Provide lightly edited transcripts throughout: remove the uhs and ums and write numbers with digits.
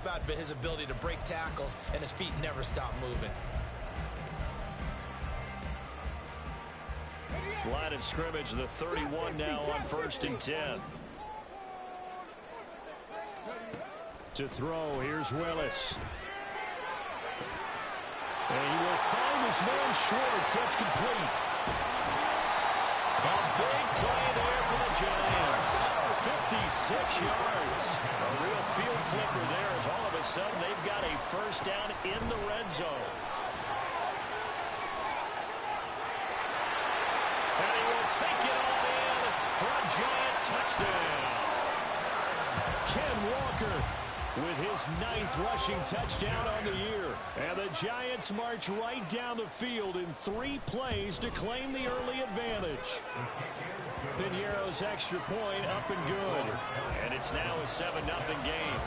about his ability to break tackles, and his feet never stop moving. Line of scrimmage, the 31 now on 1st and 10. To throw, here's Willis. And he will find his man Schwartz. That's complete. A big play there for the Giants. 56 yards. A real field flipper there as all of a sudden they've got a first down in the red zone. And he will take it on in for a Giant touchdown. Ken Walker with his 9th rushing touchdown on the year. And the Giants march right down the field in 3 plays to claim the early advantage. Piñeiro's extra point up and good. And it's now a 7-0 game.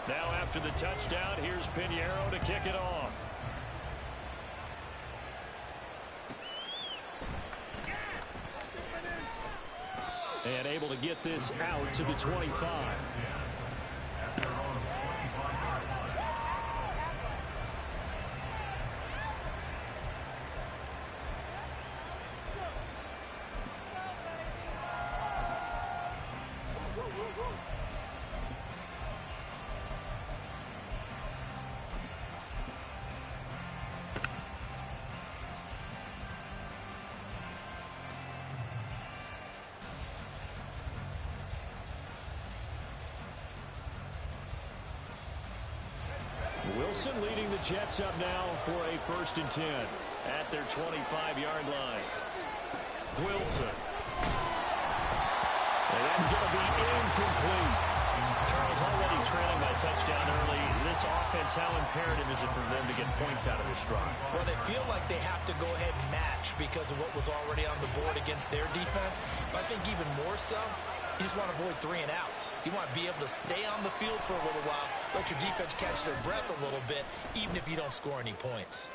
Now after the touchdown, here's Piñeiro to kick it off. And able to get this out to the 25. Wilson leading the Jets up now for a 1st and 10 at their 25-yard line. Wilson. And that's going to be incomplete. Charles, already trailing by touchdown early. This offense, how imperative is it for them to get points out of this drive? Well, they feel like they have to go ahead and match because of what was already on the board against their defense. But I think even more so, you just want to avoid 3 and outs. You want to be able to stay on the field for a little while, let your defense catch their breath a little bit, even if you don't score any points.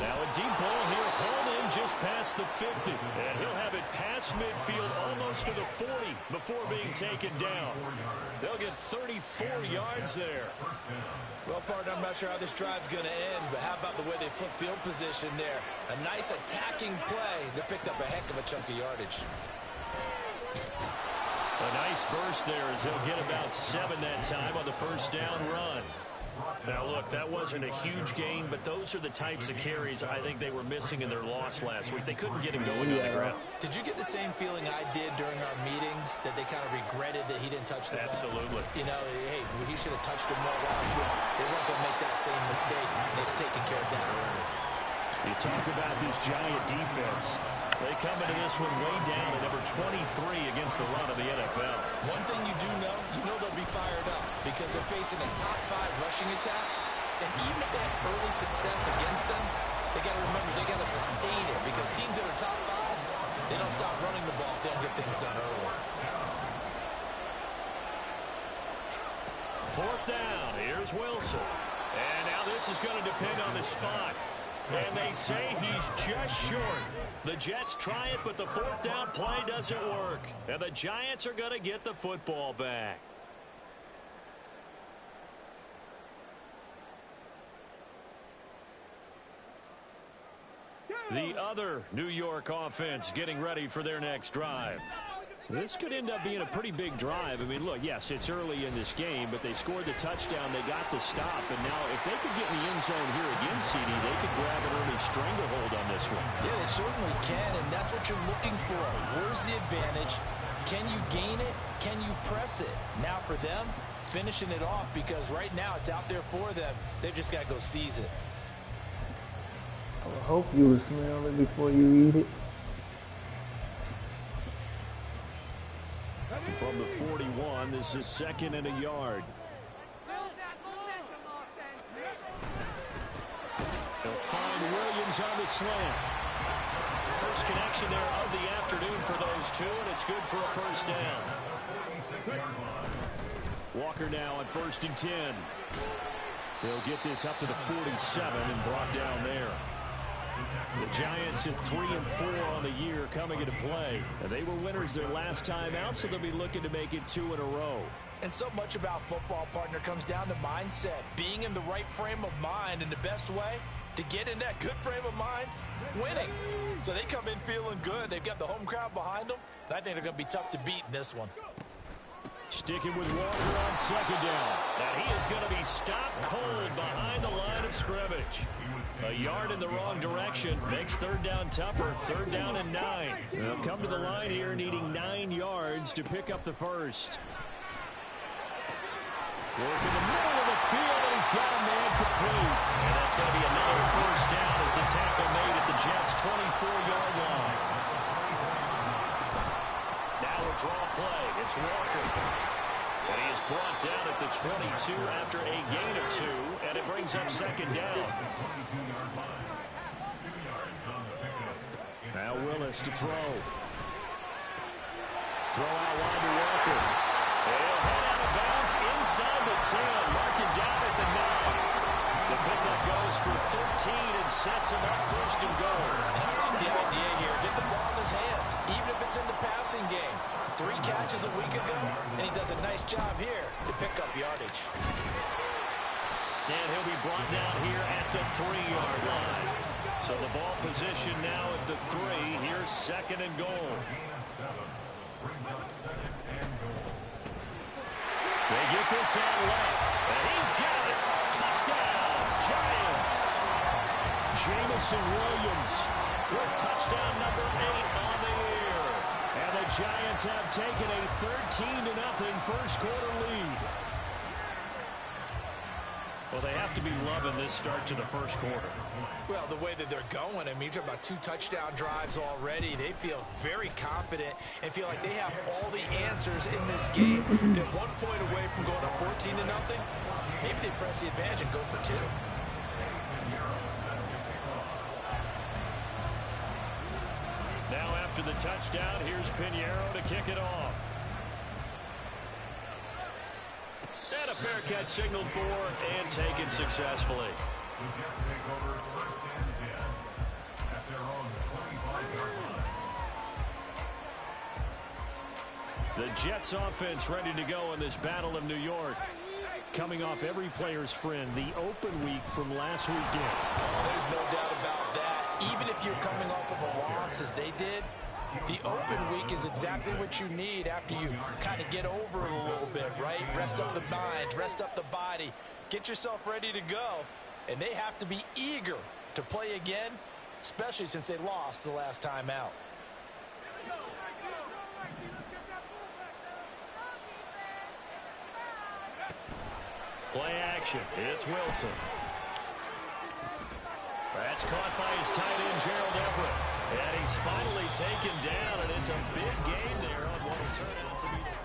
Now a deep ball here, hauled in just past the 50. And he'll have it past midfield almost to the 40 before being taken down. They'll get 34 yards there. Well, partner, I'm not sure how this drive's going to end, but how about the way they flip field position there? A nice attacking play. They picked up a heck of a chunk of yardage. A nice burst there as they'll get about 7 that time on the first down run. Now, look, that wasn't a huge gain, but those are the types of carries I think they were missing in their loss last week. They couldn't get him going on the ground. Did you get the same feeling I did during our meetings, that they kind of regretted that he didn't touch the ball? Absolutely. You know, hey, he should have touched him more last week. They weren't going to make that same mistake, and they've taken care of that early. You talk about this Giant defense. They come into this one way down at number 23 against the run of the NFL. One thing you do know, they'll be fired up because they're facing a top 5 rushing attack. And even if they have early success against them, they got to remember they got to sustain it because teams that are top 5, they don't stop running the ball if they don't get things done early. 4th down. Here's Wilson. And now this is going to depend on the spot. And they say he's just short. The Jets try it, but the 4th down play doesn't work. And the Giants are going to get the football back. The other New York offense getting ready for their next drive. This could end up being a pretty big drive. I mean, look, yes, it's early in this game, but they scored the touchdown. They got the stop. And now if they could get in the end zone here again, CD, they could grab an early stranglehold on this one. Yeah, they certainly can, and that's what you're looking for. Where's the advantage? Can you gain it? Can you press it? Now for them, finishing it off, because right now it's out there for them. They've just got to go seize it. I hope you will smell it before you eat it. From the 41, this is 2nd and a yard. They'll find Williams on the slant. first connection there of the afternoon for those two, and it's good for a first down. Walker now on 1st and 10. They'll get this up to the 47 and brought down there. The Giants at 3-4 on the year coming into play. And they were winners their last time out, so they'll be looking to make it 2 in a row. And so much about football, partner, comes down to mindset. Being in the right frame of mind, and the best way to get in that good frame of mind, winning. So they come in feeling good. They've got the home crowd behind them. And I think they're going to be tough to beat in this one. Sticking with Walker on 2nd down. Now he is going to be stopped cold behind the line of scrimmage. A yard in the wrong direction makes 3rd down tougher. 3rd down and 9. They'll come to the line here needing 9 yards to pick up the first. Work in the middle of the field, and he's got a man complete. And that's going to be another first down as the tackle made at the Jets' 24-yard line. Now a draw play. It's Walker. And he is brought down at the 22 after a gain of 2, and it brings up 2nd down. Now Willis to throw. Throw out wide to Walker. He'll head out of bounds inside the 10, marking down at the 9. The pickup goes for 13 and sets him up 1st and goal. And I love the idea here. Get the ball in his hands, even if it's in the passing game. 3 catches a week ago, and he does a nice job here to pick up yardage. And he'll be brought down here at the 3-yard line. So the ball position now at the 3. Here's 2nd and goal. They get this out left, and he's got it. Touchdown, Giants. Jamison Williams with touchdown number 8 on the year. And the Giants have taken a 13-0 first quarter lead. Well, they have to be loving this start to the first quarter. Well, the way that they're going, I mean, you're talking about 2 touchdown drives already. They feel very confident and feel like they have all the answers in this game. They're 1 point away from going up 14-0. Maybe they press the advantage and go for 2. Now after the touchdown, here's Pinheiro to kick it off. And a fair catch signaled for and taken successfully. The Jets offense ready to go in this Battle of New York. Coming off every player's friend, the open week from last weekend. There's no doubt about that. Even if you're coming off of a loss as they did, the open week is exactly what you need after you kind of get over it a little bit, right? Rest up the mind, rest up the body, get yourself ready to go. And they have to be eager to play again, especially since they lost the last time out. Play action. It's Wilson. That's caught by his tight end, Gerald Everett. And he's finally taken down, and it's a big gain there on what will turn out to be the...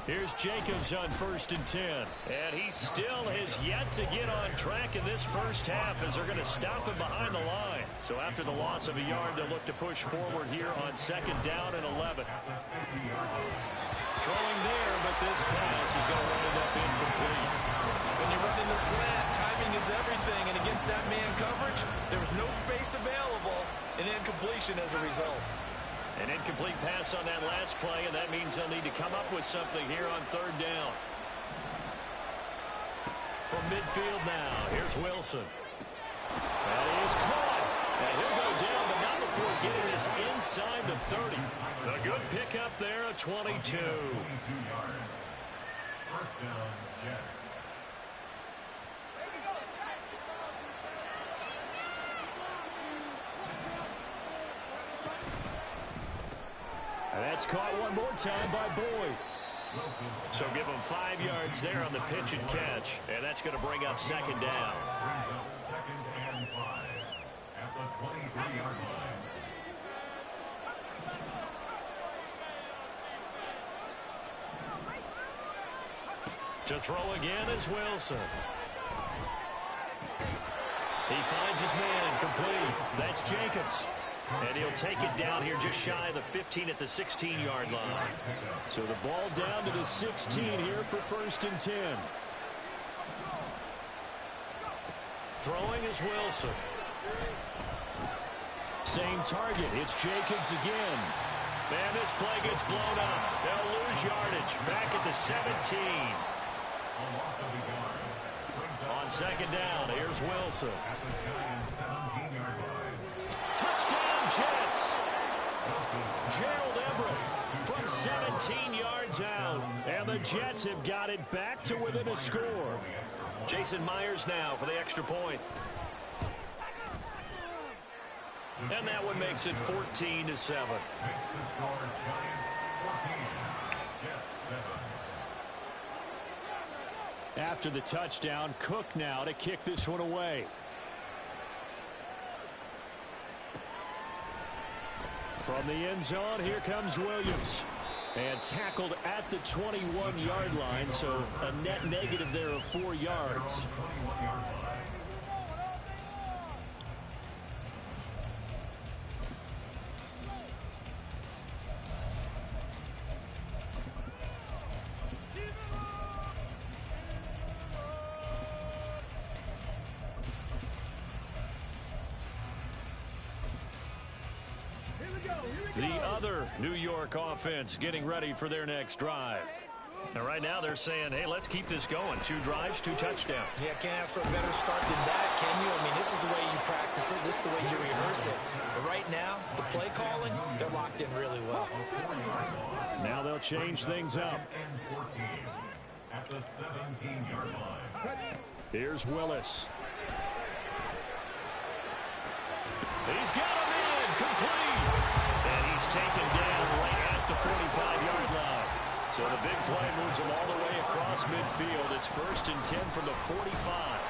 Here's Jacobs on 1st and 10. And he still has yet to get on track in this first half as they're going to stop him behind the line. So after the loss of a yard, they'll look to push forward here on 2nd down and 11. Throwing there, but this pass is going to wind up incomplete. When you're running the slant, timing is everything. And against that man coverage, there was no space available, and incompletion as a result. An incomplete pass on that last play, and that means they'll need to come up with something here on 3rd down. From midfield now, here's Wilson. That is caught. And he'll go down, but not before getting this inside the 30. A good pickup there, a 22. First down, Jets. And that's caught one more time by Boyd. So give him 5 yards there on the pitch and catch. And that's going to bring up 2nd down. Brings up 2nd and 5 at the 23-yard line. To throw again is Wilson. He finds his man, complete. That's Jenkins. And he'll take it down here just shy of the 15 at the 16-yard line. So the ball down to the 16 here for 1st and 10. Throwing is Wilson. Same target. It's Jenkins again. And this play gets blown up. They'll lose yardage. Back at the 17. On 2nd down, here's Wilson. Touchdown, Jets. Gerald Everett from 17 yards out. And the Jets have got it back to within a score. Jason Myers now for the extra point. And that one makes it 14-7. After the touchdown, Cook now to kick this one away. From the end zone, here comes Williams. And tackled at the 21-yard line, so a net negative there of 4 yards. The other New York offense getting ready for their next drive. And right now they're saying, hey, let's keep this going. 2 drives, 2 touchdowns. Yeah, can't ask for a better start than that, can you? I mean, this is the way you practice it. This is the way you rehearse it. But right now, the play calling, they're locked in really well. Now they'll change things up. At the 17-yard line. Here's Willis. He's got him in, complete. And he's taken down right at the 45-yard line. So the big play moves him all the way across midfield. It's 1st and 10 from the 45.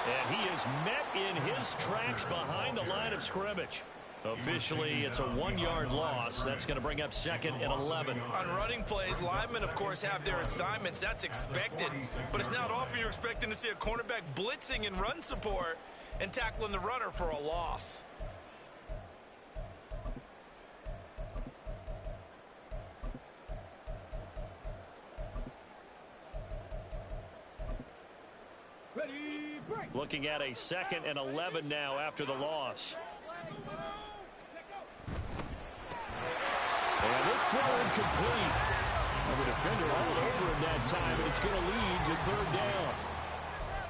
And he is met in his tracks behind the line of scrimmage. Officially, it's a 1-yard loss. That's going to bring up 2nd and 11. On running plays, linemen, of course, have their assignments. That's expected. But it's not often you're expecting to see a cornerback blitzing in run support and tackling the runner for a loss. Looking at a 2nd and 11 now after the loss. And this throw incomplete. The defender all over him that time, and it's going to lead to 3rd down.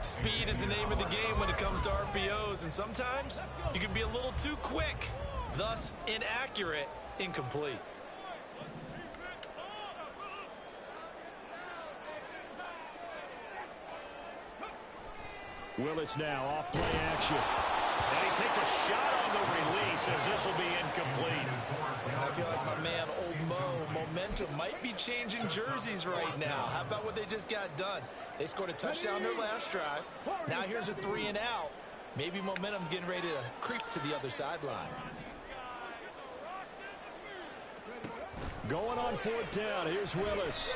Speed is the name of the game when it comes to RPOs, and sometimes you can be a little too quick, thus inaccurate, incomplete. Willis now off play action. And he takes a shot on the release as this will be incomplete. I feel like my man, Old Mo, momentum might be changing jerseys right now. How about what they just got done? They scored a touchdown their last drive. Now here's a 3 and out. Maybe momentum's getting ready to creep to the other sideline. Going on 4th down. Here's Willis.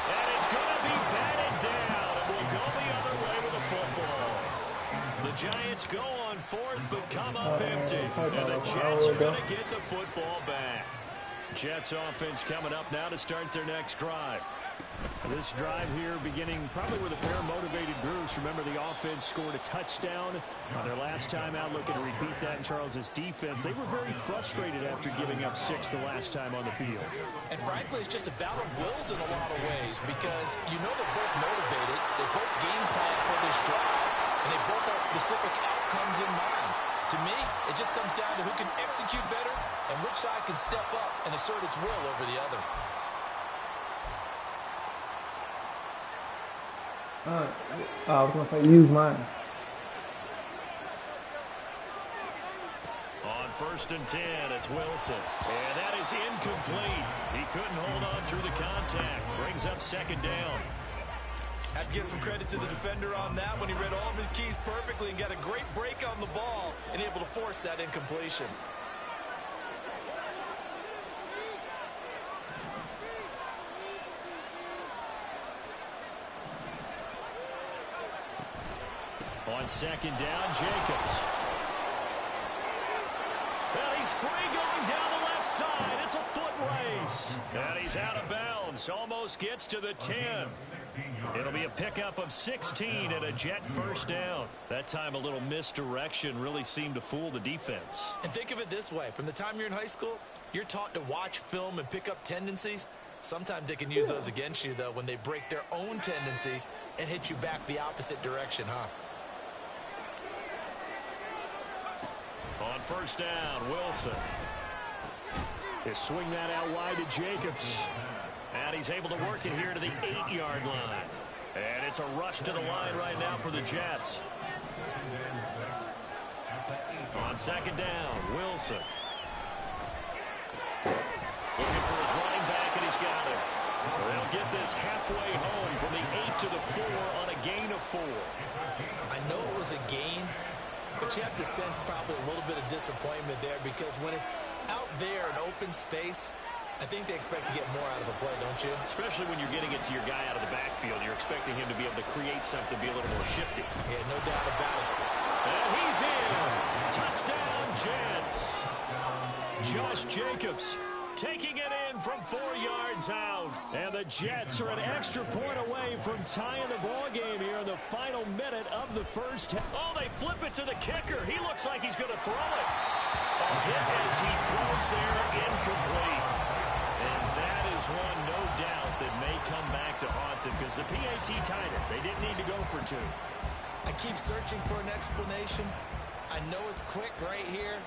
And it's going to be batted down. And we'll go the other way with the football. The Giants go on 4th, but come up empty. And the Jets are going to get the football back. Jets offense coming up now to start their next drive. This drive here beginning probably with a pair of motivated groups. Remember, the offense scored a touchdown on their last time out, looking to repeat that in Charles's defense. They were very frustrated after giving up 6 the last time on the field. And frankly, it's just a battle of wills in a lot of ways because you know they're both motivated. They both game plan for this drive, and they both have specific outcomes in mind. To me, it just comes down to who can execute better and which side can step up and assert its will over the other. I was going to say use mine. On 1st and 10, it's Wilson. And that is incomplete. He couldn't hold on through the contact. Brings up 2nd down. Have to give some credit to the defender on that when he read all of his keys perfectly and got a great break on the ball and able to force that incompletion. On second down, Jacobs. And he's free going down the left side. It's a foot race. And he's out of bounds. Almost gets to the 10. It'll be a pickup of 16 and a Jet first down. That time a little misdirection really seemed to fool the defense. And think of it this way. From the time you're in high school, you're taught to watch film and pick up tendencies. Sometimes they can use those against you, though, when they break their own tendencies and hit you back the opposite direction, huh? On first down, Wilson. They swing that out wide to Jacobs. And he's able to work it here to the 8-yard line. And it's a rush to the line right now for the Jets. On second down, Wilson. Looking for his running back, and he's got it. They'll get this halfway home from the 8 to the 4 on a gain of 4. I know it was a gain, but you have to sense probably a little bit of disappointment there, because when it's out there in open space, I think they expect to get more out of a play, don't you? Especially when you're getting it to your guy out of the backfield. You're expecting him to be able to create something, be a little more shifty. Yeah, no doubt about it. And he's in. Touchdown, Jets. Josh Jacobs taking it in from 4 yards out. And the Jets are an extra point away from tying the ball game here in the final minute of the first half. Oh, they flip it to the kicker. He looks like he's going to throw it. A hit as he throws there, incomplete. And that is one, no doubt, that may come back to haunt them, because the PAT tied it. They didn't need to go for 2. I keep searching for an explanation. I know it's quick right here.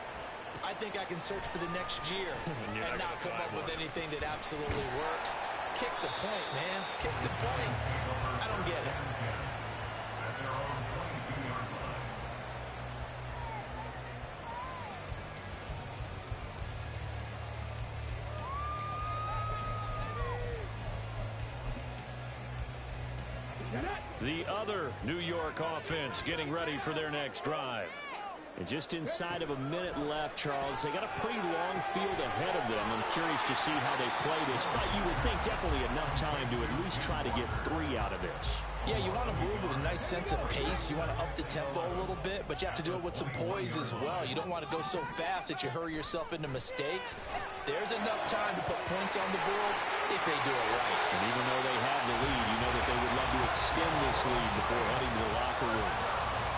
I think I can search for the next year and not come up with anything that absolutely works. Kick the point, man. Kick the point. I don't get it. The other New York offense getting ready for their next drive. And just inside of a minute left, Charles, they got a pretty long field ahead of them. I'm curious to see how they play this, but you would think definitely enough time to at least try to get 3 out of this. Yeah, you want to move with a nice sense of pace. You want to up the tempo a little bit, but you have to do it with some poise as well. You don't want to go so fast that you hurry yourself into mistakes. There's enough time to put points on the board if they do it right. And even though they have the lead, you know that they would love to extend this lead before heading to the locker room.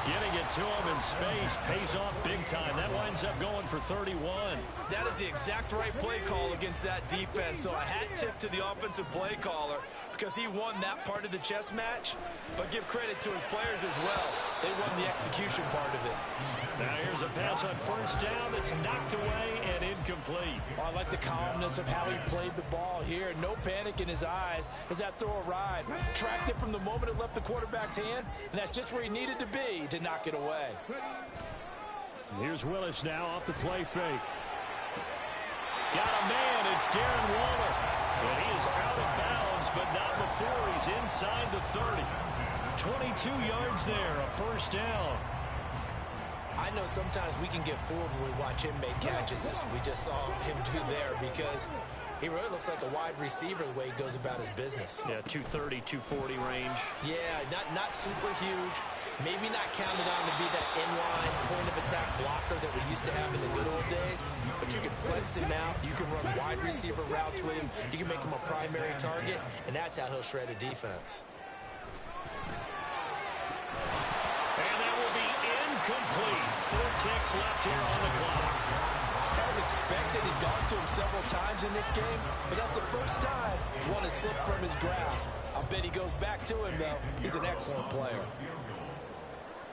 Getting it to him in space pays off big time. That winds up going for 31. That is the exact right play call against that defense. So a hat tip to the offensive play caller, because he won that part of the chess match. But give credit to his players as well. They won the execution part of it. Now here's a pass on first down that's knocked away and incomplete. Oh, I like the calmness of how he played the ball here. No panic in his eyes as that throw arrived. Tracked it from the moment it left the quarterback's hand, and that's just where he needed to be to knock it away. Here's Willis now off the play fake. Got a man, it's Darren Waller. And he is out of bounds, but not before he's inside the 30. 22 yards there, a first down. I know sometimes we can get fooled when we watch him make catches, as we just saw him do there, because he really looks like a wide receiver the way he goes about his business. Yeah, 230, 240 range. Yeah, not super huge. Maybe not counted on to be that inline point-of-attack blocker that we used to have in the good old days. But you can flex him out. You can run wide receiver routes with him. You can make him a primary target, and that's how he'll shred a defense. And that will be incomplete. 4 ticks left here on the clock. As expected, he's gone to him several times in this game, but that's the first time one has slipped from his grasp. I'll bet he goes back to him, though. He's an excellent player.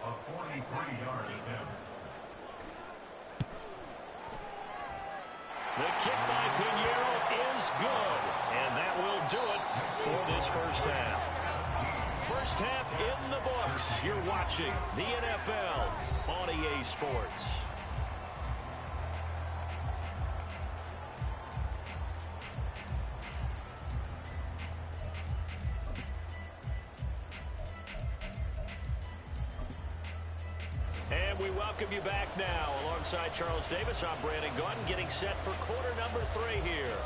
A 43-yard attempt. The kick by Pinheiro is good, and that will do it for this first half. First half in the books. You're watching the NFL on EA Sports. And we welcome you back now. Alongside Charles Davis, I'm Brandon Gunn, getting set for quarter number 3 here.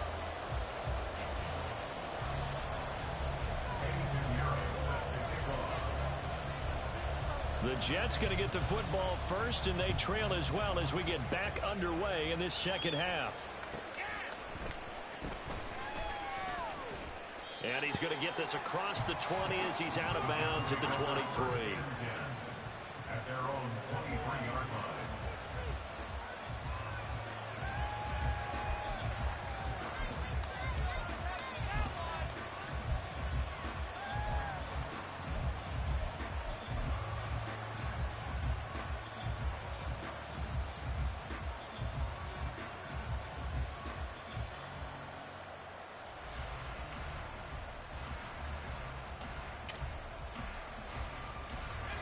The Jets going to get the football first, and they trail as well as we get back underway in this second half. And he's going to get this across the 20 as he's out of bounds at the 23. At their own 23-yard line.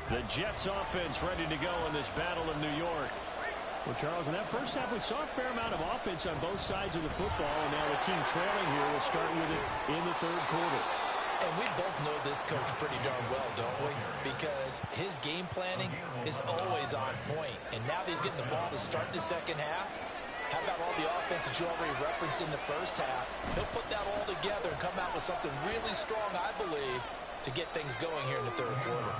The Jets offense ready to go in this battle of New York. Well, Charles, in that first half, we saw a fair amount of offense on both sides of the football, and now the team trailing here will start with it in the third quarter. And we both know this coach pretty darn well, don't we? Because his game planning is always on point. And now that he's getting the ball to start the second half, how about all the offense that you already referenced in the first half? He'll put that all together and come out with something really strong, I believe, to get things going here in the third quarter.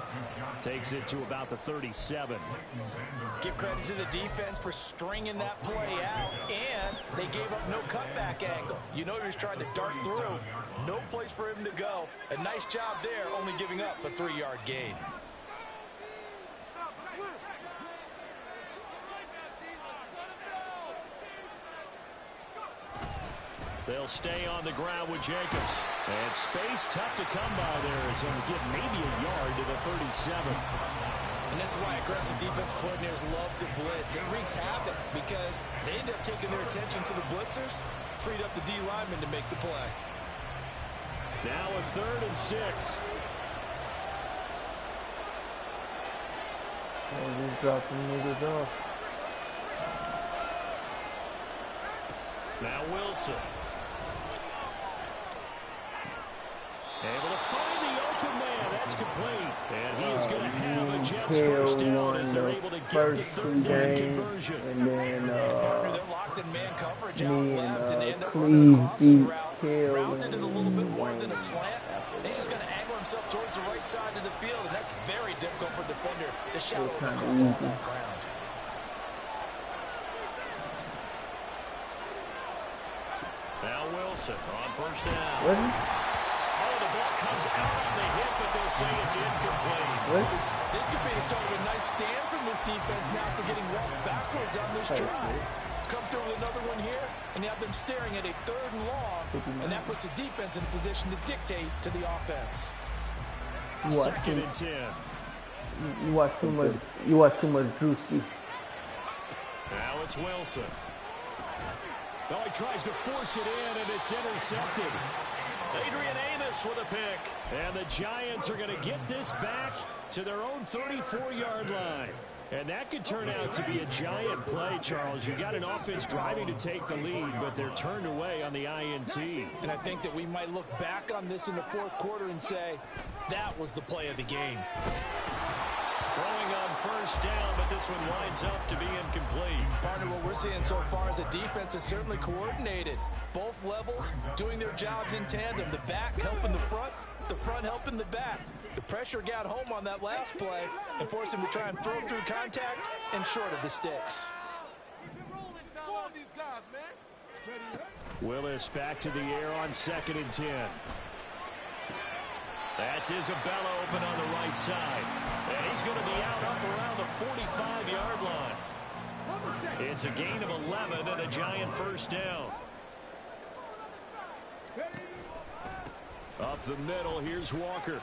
Takes it to about the 37. Give credit to the defense for stringing that play out, and they gave up no cutback angle. You know he was trying to dart through. No place for him to go. A nice job there, only giving up a 3-yard gain. They'll stay on the ground with Jacobs. And space tough to come by there as he'll get maybe a yard to the 37. And this is why aggressive defense coordinators love to blitz. It wreaks havoc because they end up taking their attention to the blitzers, freed up the D lineman to make the play. Now a 3rd and 6. Just dropping niggas off. Now Wilson. Able to find the open man. That's complete. And he is going to have a Jets first down as they're able to get the third down conversion. And then Partner, they're locked in man coverage out me left, and they end and up running a crossing route. Hill Rounded it a little bit more than a slant. And he's just going to angle himself towards the right side of the field, and that's very difficult for a defender to shadow across all that ground. Now Wilson on first down. What? Oh, the ball comes out on the hit, but they'll say it's incomplete. What? This could be the start of a nice stand from this defense now for getting walked backwards on this drive. Come through with another one here, and you have them staring at a 3rd and long, and that puts the defense in a position to dictate to the offense. What? 2nd and 10. You watch too much. You watch too much Drewski. Now it's Wilson. No, he tries to force it in, and it's intercepted. Adrian Amos with a pick. And the Giants are going to get this back to their own 34-yard line. And that could turn out to be a giant play, Charles. You got an offense driving to take the lead, but they're turned away on the INT. And I think that we might look back on this in the 4th quarter and say, that was the play of the game. Throwing on first down, but this one winds up to be incomplete. Partner, what we're seeing so far is a defense that's certainly coordinated. Both levels doing their jobs in tandem. The back helping the front helping the back. The pressure got home on that last play and forced him to try and throw through contact and short of the sticks. Willis back to the air on 2nd and 10. That's Isabella open on the right side. And he's going to be out up around the 45-yard line. It's a gain of 11 and a giant first down. Up the middle, here's Walker.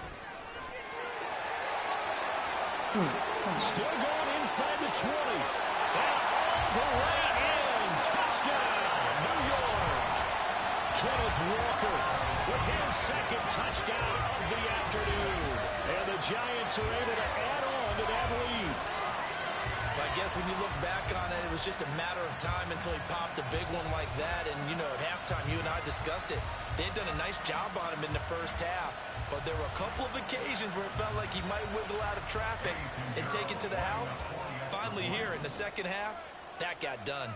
Still going inside the 20. And all the way in. Touchdown, New York. Kenneth Walker with his 2nd touchdown of the afternoon. And the Giants are able to add on to that lead. I guess when you look back on it, it was just a matter of time until he popped a big one like that. And, you know, at halftime, you and I discussed it. They had done a nice job on him in the first half. But there were a couple of occasions where it felt like he might wiggle out of traffic and take it to the house. Finally here in the second half, that got done.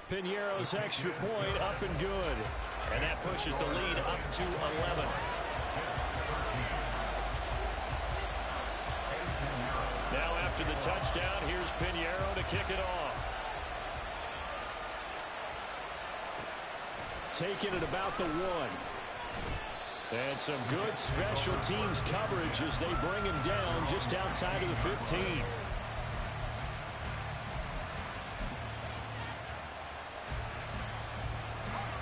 Piñeiro's extra point up and good. And that pushes the lead up to 11. touchdown. Here's Pinheiro to kick it off. Taking it about the 1. And some good special teams coverage as they bring him down just outside of the 15.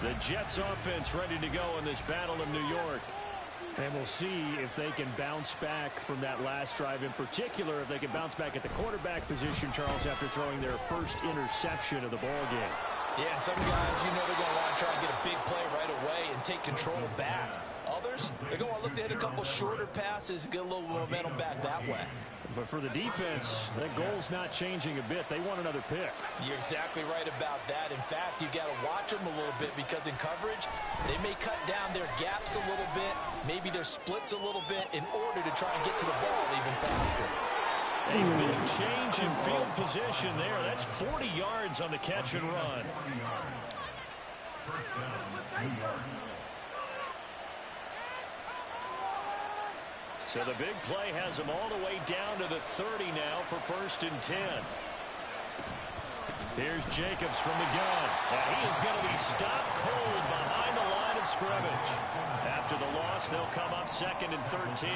The Jets offense ready to go in this battle of New York. And we'll see if they can bounce back from that last drive, in particular if they can bounce back at the quarterback position, Charles, after throwing their first interception of the ball game. Yeah, and some guys, you know, they're going to want to try and get a big play right away and take control back. Others, they're going to look to hit a couple shorter passes, get a little momentum back that way. But for the defense, that goal's not changing a bit. They want another pick. You're exactly right about that. In fact, you got to watch them a little bit because in coverage, they may cut down their gaps a little bit, maybe their splits a little bit in order to try and get to the ball even faster. A big change in field position there. That's 40 yards on the catch and run. So the big play has him all the way down to the 30 now for 1st and 10. Here's Jacobs from the gun. And he is going to be stopped cold behind the line of scrimmage. After the loss, they'll come up 2nd and 13.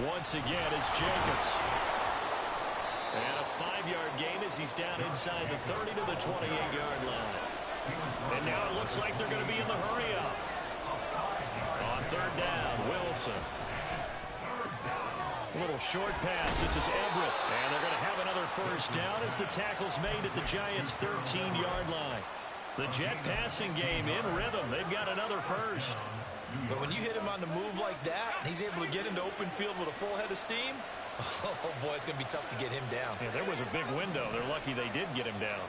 Once again, it's Jacobs. And a 5-yard gain as he's down inside the 30 to the 28-yard line. And now it looks like they're going to be in the hurry-up. On 3rd down, Wilson. A little short pass. This is Everett. And they're going to have another 1st down as the tackle's made at the Giants' 13-yard line. The Jet passing game in rhythm. They've got another 1st. But when you hit him on the move like that, and he's able to get into open field with a full head of steam, oh, boy, it's going to be tough to get him down. Yeah, there was a big window. They're lucky they did get him down.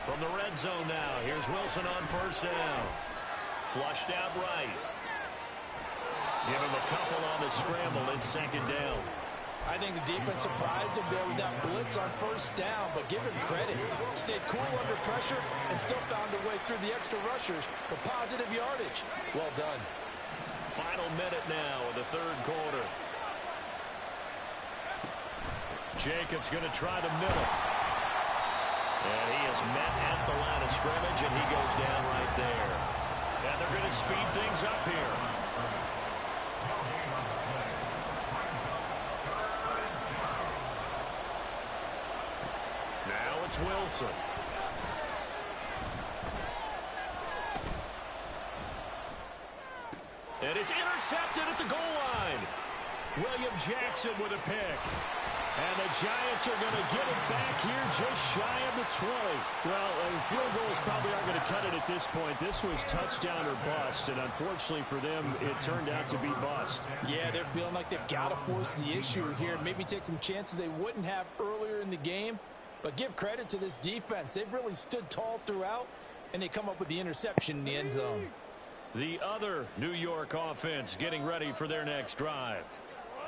From the red zone now, here's Wilson on 1st down. Flushed out right. Give him a couple on the scramble in 2nd down. I think the defense surprised him there with that blitz on 1st down, but give him credit. Stayed cool under pressure and still found a way through the extra rushers for positive yardage. Well done. Final minute now of the 3rd quarter. Jacobs going to try the middle. And he is met at the line of scrimmage, and he goes down right there. And they're going to speed things up here. Now it's Wilson. And it's intercepted at the goal line. William Jackson with a pick. And the Giants are going to get it back here just shy of the 20. Well, field goals probably aren't going to cut it at this point. This was touchdown or bust, and unfortunately for them, it turned out to be bust. Yeah, they're feeling like they've got to force the issue here and maybe take some chances they wouldn't have earlier in the game. But give credit to this defense. They've really stood tall throughout, and they come up with the interception in the end zone. The other New York offense getting ready for their next drive.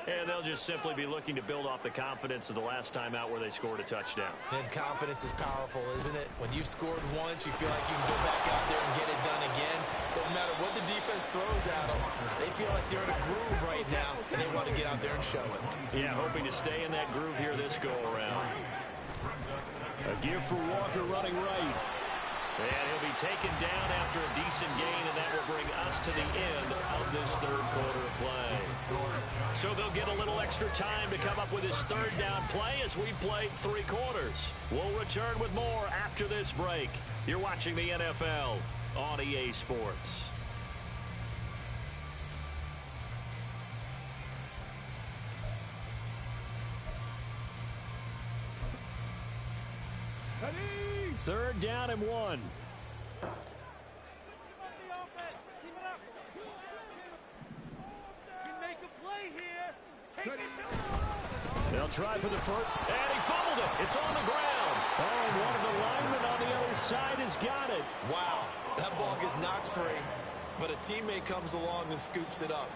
And they'll just simply be looking to build off the confidence of the last time out where they scored a touchdown. And confidence is powerful, isn't it? When you've scored once, you feel like you can go back out there and get it done again. Doesn't matter what the defense throws at them. They feel like they're in a groove right now, and they want to get out there and show it. Yeah, hoping to stay in that groove here this go-around. A give for Walker running right. And he'll be taken down after a decent gain, and that will bring us to the end of this 3rd quarter of play. So they'll get a little extra time to come up with his 3rd down play as we've played 3 quarters. We'll return with more after this break. You're watching the NFL on EA Sports. Ready? 3rd down and 1. They'll try for the first, and he fumbled it. It's on the ground. Oh, and one of the linemen on the other side has got it. Wow, that ball gets knocked free, but a teammate comes along and scoops it up.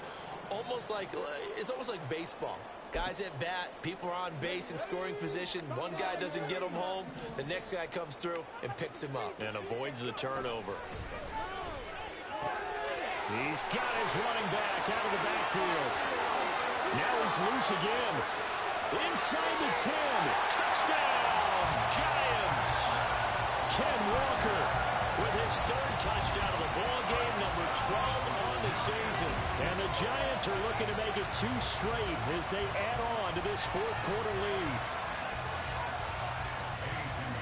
It's almost like baseball. Guys at bat, people are on base in scoring position. One guy doesn't get him home. The next guy comes through and picks him up. And avoids the turnover. He's got his running back out of the backfield. Now he's loose again. Inside the 10. Touchdown, Giants. Ken Walker with his third touchdown of the ball game, number 12 on the season. And the Giants are looking to make it 2 straight as they add on to this fourth quarter lead.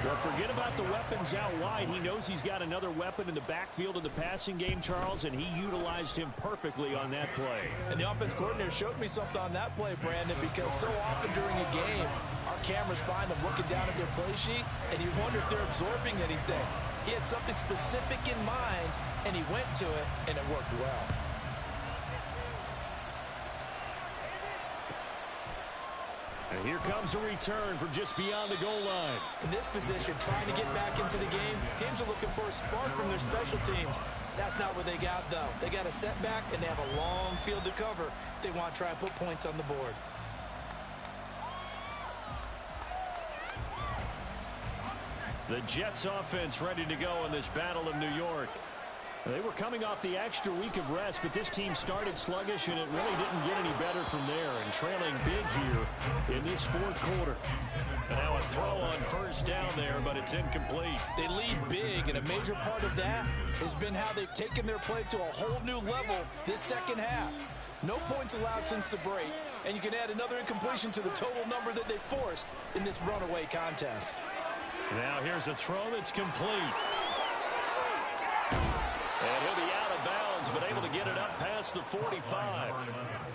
Well, forget about the weapons out wide. He knows he's got another weapon in the backfield of the passing game, Charles, and he utilized him perfectly on that play. And the offense coordinator showed me something on that play, Brandon, because so often during a game, our cameras find them looking down at their play sheets, and you wonder if they're absorbing anything. He had something specific in mind, and he went to it, and it worked well. And here comes a return from just beyond the goal line. In this position, trying to get back into the game, teams are looking for a spark from their special teams. That's not what they got, though. They got a setback, and they have a long field to cover if they want to try and put points on the board. The Jets offense ready to go in this Battle of New York. They were coming off the extra week of rest, but this team started sluggish, and it really didn't get any better from there, and trailing big here in this fourth quarter. And now a throw on first down there, but it's incomplete. They lead big, and a major part of that has been how they've taken their play to a whole new level this second half. No points allowed since the break, and you can add another incompletion to the total number that they forced in this runaway contest. Now here's a throw that's complete. And he'll be out of bounds, but able to get it up past the 45.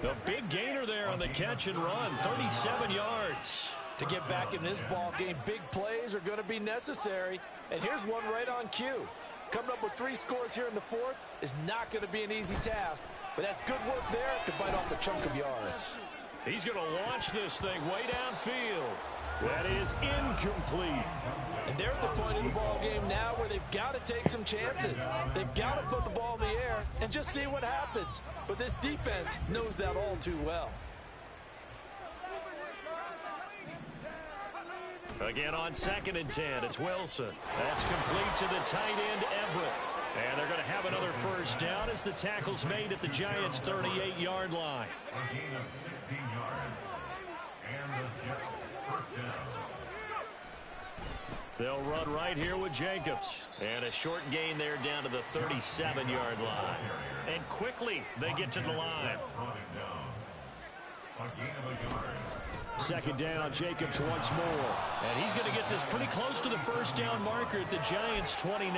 The big gainer there on the catch and run, 37 yards. To get back in this ball game, big plays are going to be necessary. And here's one right on cue. Coming up with 3 scores here in the fourth is not going to be an easy task. But that's good work there to bite off a chunk of yards. He's going to launch this thing way downfield. That is incomplete. And they're at the point in the ball game now where they've got to take some chances. They've got to put the ball in the air and just see what happens. But this defense knows that all too well. Again on 2nd and 10, it's Wilson. That's complete to the tight end, Everett. And they're going to have another first down as the tackle's made at the Giants' 38-yard line. A gain of 16 yards. And the Jets first down. They'll run right here with Jacobs. And a short gain there down to the 37-yard line. And quickly they get to the line. A gain of a yard. 2nd down, Jacobs once more. And he's going to get this pretty close to the first down marker at the Giants' 29.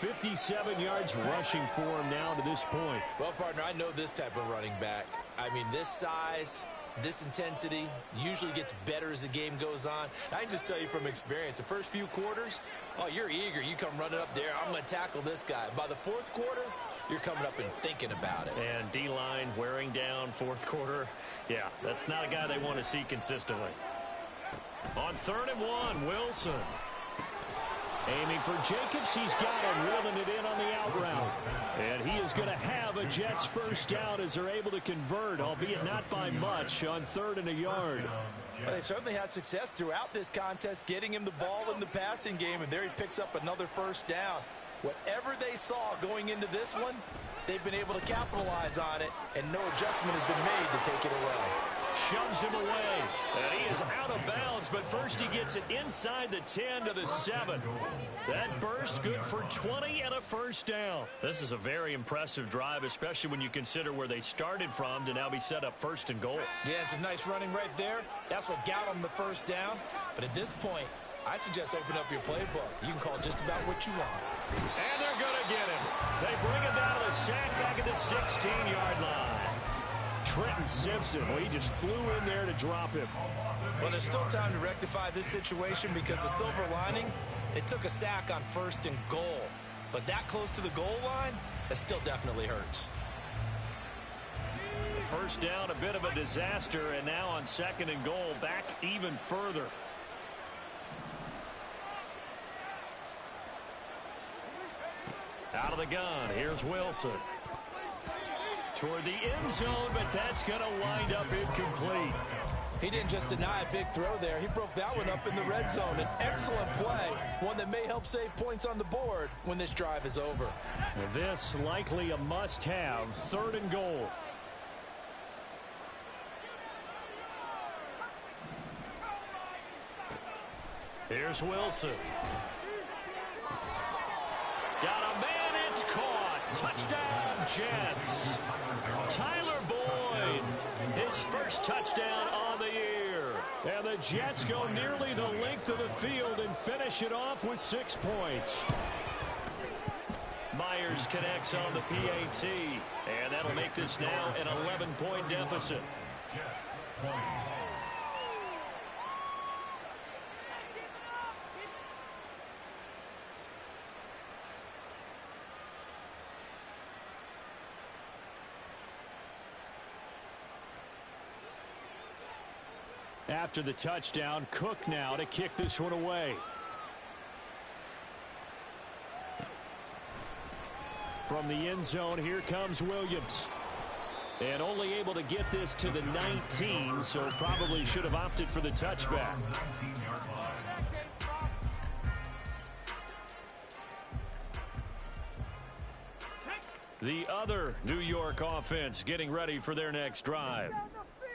57 yards rushing for him now to this point. Well, partner, I know this type of running back. I mean, this size, this intensity usually gets better as the game goes on. I can just tell you from experience, the first few quarters, oh, you're eager. You come running up there, I'm going to tackle this guy. By the fourth quarter, you're coming up and thinking about it. And D-line wearing down fourth quarter. Yeah, that's not a guy they want to see consistently. On 3rd and 1, Wilson. Aiming for Jacobs, he's got him, reeling it in on the out route. And he is going to have a Jets first down as they're able to convert, albeit not by much, on 3rd and a yard. Well, they certainly had success throughout this contest, getting him the ball in the passing game, and there he picks up another first down. Whatever they saw going into this one, they've been able to capitalize on it, and no adjustment has been made to take it away. Shoves him away, and he is out of bounds, but first he gets it inside the 10 to the 7. That burst good for 20 and a first down. This is a very impressive drive, especially when you consider where they started from to now be set up 1st and goal. Yeah, and some nice running right there. That's what got them the first down. But at this point, I suggest open up your playbook. You can call just about what you want. And they're going to get him. They bring him down to the sack back at the 16-yard line. Trenton Simpson, well, he just flew in there to drop him. Well, there's still time to rectify this situation because the silver lining, they took a sack on 1st and goal. But that close to the goal line, that still definitely hurts. First down, a bit of a disaster, and now on 2nd and goal, back even further. Out of the gun, here's Wilson. Toward the end zone, but that's going to wind up incomplete. He didn't just deny a big throw there. He broke that one up in the red zone. An excellent play, one that may help save points on the board when this drive is over. This likely a must-have, 3rd and goal. Here's Wilson. Got a man, it's caught. Touchdown, Jets. Tyler Boyd, his first touchdown on the year. And the Jets go nearly the length of the field and finish it off with 6 points. Myers connects on the PAT, and that'll make this now an 11-point deficit. After the touchdown, Cook now to kick this one away. From the end zone, here comes Williams. And only able to get this to the 19, so probably should have opted for the touchback. The other New York offense getting ready for their next drive.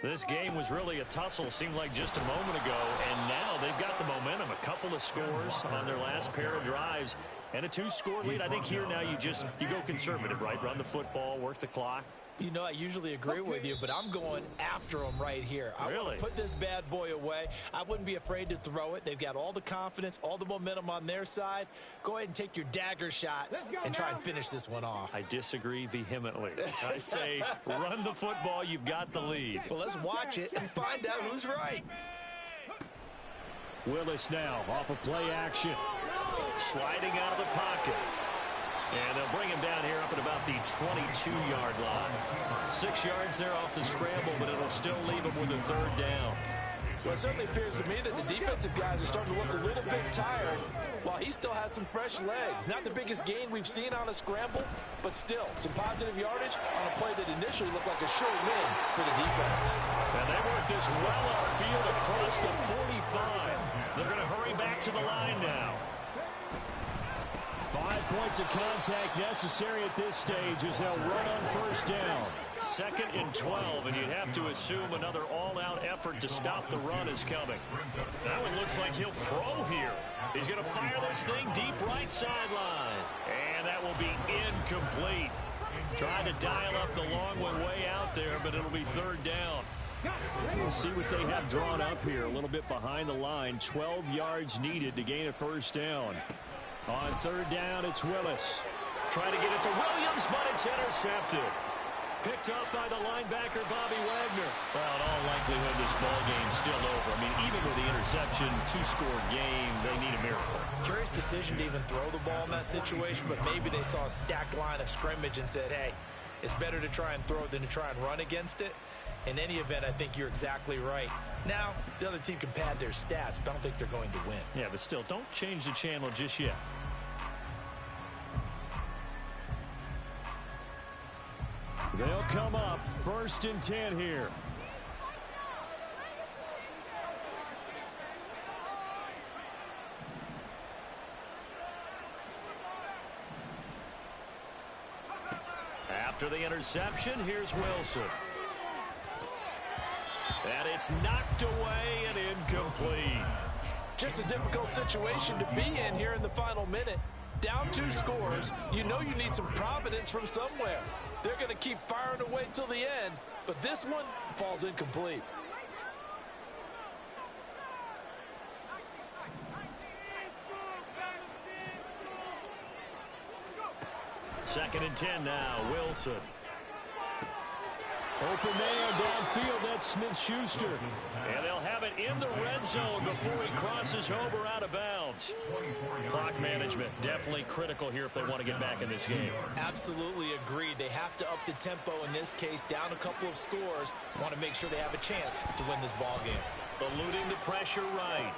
This game was really a tussle, seemed like just a moment ago, and now they've got the momentum. A couple of scores on their last pair of drives, and a 2-score lead. I think here now you go conservative, right? Run the football, work the clock. You know, I usually agree with you, but I'm going after them right here. I want to put this bad boy away. I wouldn't be afraid to throw it. They've got all the confidence, all the momentum on their side. Go ahead and take your dagger shots and try and finish this one off. I disagree vehemently. I say run the football. You've got the lead. Well, let's watch it and find out who's right. Willis now off of play action. Sliding out of the pocket. And they'll bring him down here up at about the 22-yard line. 6 yards there off the scramble, but it'll still leave him with a 3rd down. Well, it certainly appears to me that the defensive guys are starting to look a little bit tired while he still has some fresh legs. Not the biggest gain we've seen on a scramble, but still some positive yardage on a play that initially looked like a sure win for the defense. And they work this well upfield across the 45. They're going to hurry back to the line now. 5 points of contact necessary at this stage as they'll run on 1st down. 2nd and 12, and you'd have to assume another all-out effort to stop the run is coming. Now it looks like he'll throw here. He's going to fire this thing deep right sideline. And that will be incomplete. Trying to dial up the long one way out there, but it'll be 3rd down. We'll see what they have drawn up here. A little bit behind the line. 12 yards needed to gain a 1st down. On 3rd down, it's Willis. Trying to get it to Williams, but it's intercepted. Picked up by the linebacker, Bobby Wagner. Well, in all likelihood, this ball game's still over. I mean, even with the interception, 2-score game, they need a miracle. Curious decision to even throw the ball in that situation, but maybe they saw a stacked line of scrimmage and said, hey, it's better to try and throw than to try and run against it. In any event, I think you're exactly right. Now, the other team can pad their stats, but I don't think they're going to win. Yeah, but still, don't change the channel just yet. They'll come up 1st and 10 here. After the interception, here's Wilson. And it's knocked away and incomplete. Just a difficult situation to be in here in the final minute. Down 2 scores. You know you need some providence from somewhere. They're going to keep firing away till the end, but this one falls incomplete. Second and 10 now, Wilson. Open man downfield, that's Smith-Schuster. And they'll have it in the red zone before he crosses over out of bounds. Clock management definitely critical here if they want to get back in this game. Absolutely agreed. They have to up the tempo in this case, down a couple of scores. Want to make sure they have a chance to win this ball game. Eluding the pressure right.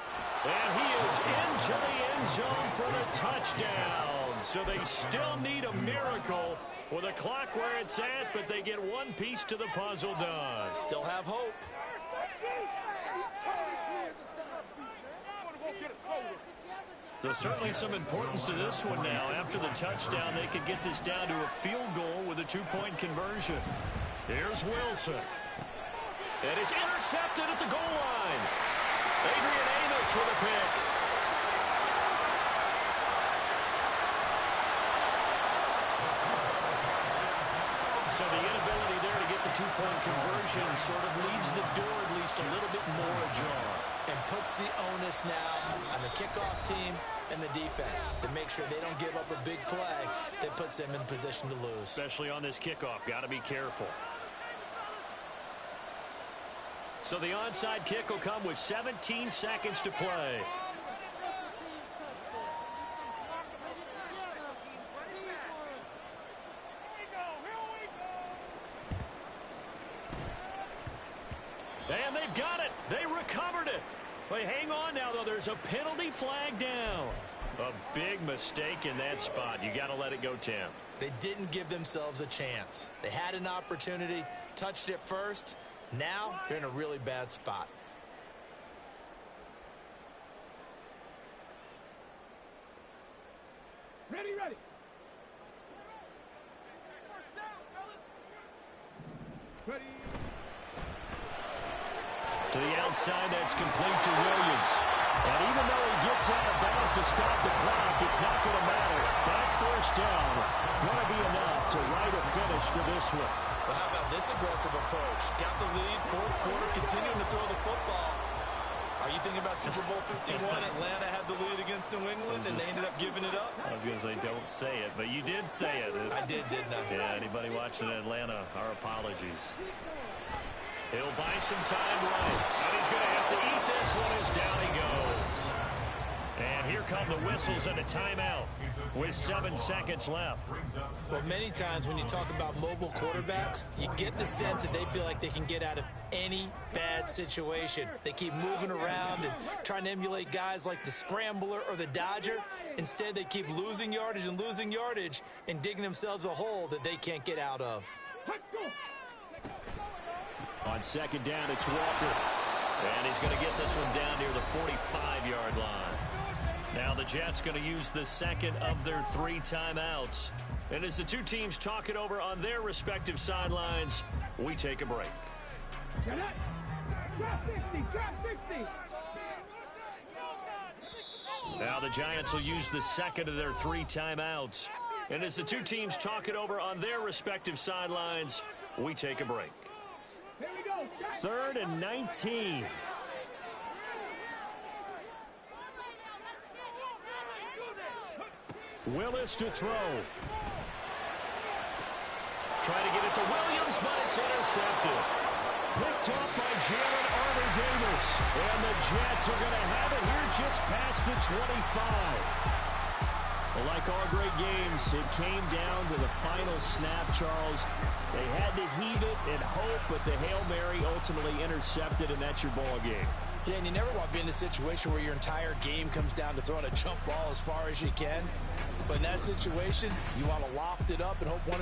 And he is into the end zone for the touchdown. So they still need a miracle with a clock where it's at, but they get one piece to the puzzle done. Still have hope. So certainly some importance to this one now. After the touchdown, they could get this down to a field goal with a two-point conversion. Here's Wilson. And it's intercepted at the goal line. Adrian Amos with a pick. So the inability there to get the two-point conversion sort of leaves the door at least a little bit more ajar. And puts the onus now on the kickoff team and the defense to make sure they don't give up a big play that puts them in position to lose. Especially on this kickoff. Got to be careful. So the onside kick will come with 17 seconds to play. And they've got it. They recovered it. They hang on now, though. There's a penalty flag down. A big mistake in that spot. You got to let it go, Tim. They didn't give themselves a chance. They had an opportunity, touched it first. Now they're in a really bad spot. Ready. Ready. To the outside, that's complete to Williams. And even though he gets out of bounds to stop the clock, it's not going to matter. That first down going to be enough to write a finish to this one. Well, how about this aggressive approach? Got the lead, fourth quarter, continuing to throw the football. Are you thinking about Super Bowl 51? Atlanta had the lead against New England, and they ended up giving it up? I was going to say, don't say it, but you did say it. I did, didn't I? Yeah, anybody watching Atlanta, our apologies. He'll buy some time right, and he's going to have to eat this one as down he goes. And here come the whistles and a timeout with 7 seconds left. Well, many times when you talk about mobile quarterbacks, you get the sense that they feel like they can get out of any bad situation. They keep moving around and trying to emulate guys like the Scrambler or the Dodger. Instead, they keep losing yardage and digging themselves a hole that they can't get out of. On second down, it's Walker. And he's going to get this one down near the 45-yard line. Now the Jets going to use the second of their 3 timeouts. And as the two teams talk it over on their respective sidelines, we take a break. Now the Giants will use the second of their 3 timeouts. And as the two teams talk it over on their respective sidelines, we take a break. 3rd and 19. Willis to throw. Trying to get it to Williams, but it's intercepted. Picked up by Jalen Armour-Davis. And the Jets are going to have it here just past the 25. Well, like all great games, it came down to the final snap, Charles. They had to heave it and hope, but the Hail Mary ultimately intercepted, and that's your ball game. Yeah, and you never want to be in a situation where your entire game comes down to throwing a jump ball as far as you can. But in that situation, you want to loft it up and hope one of your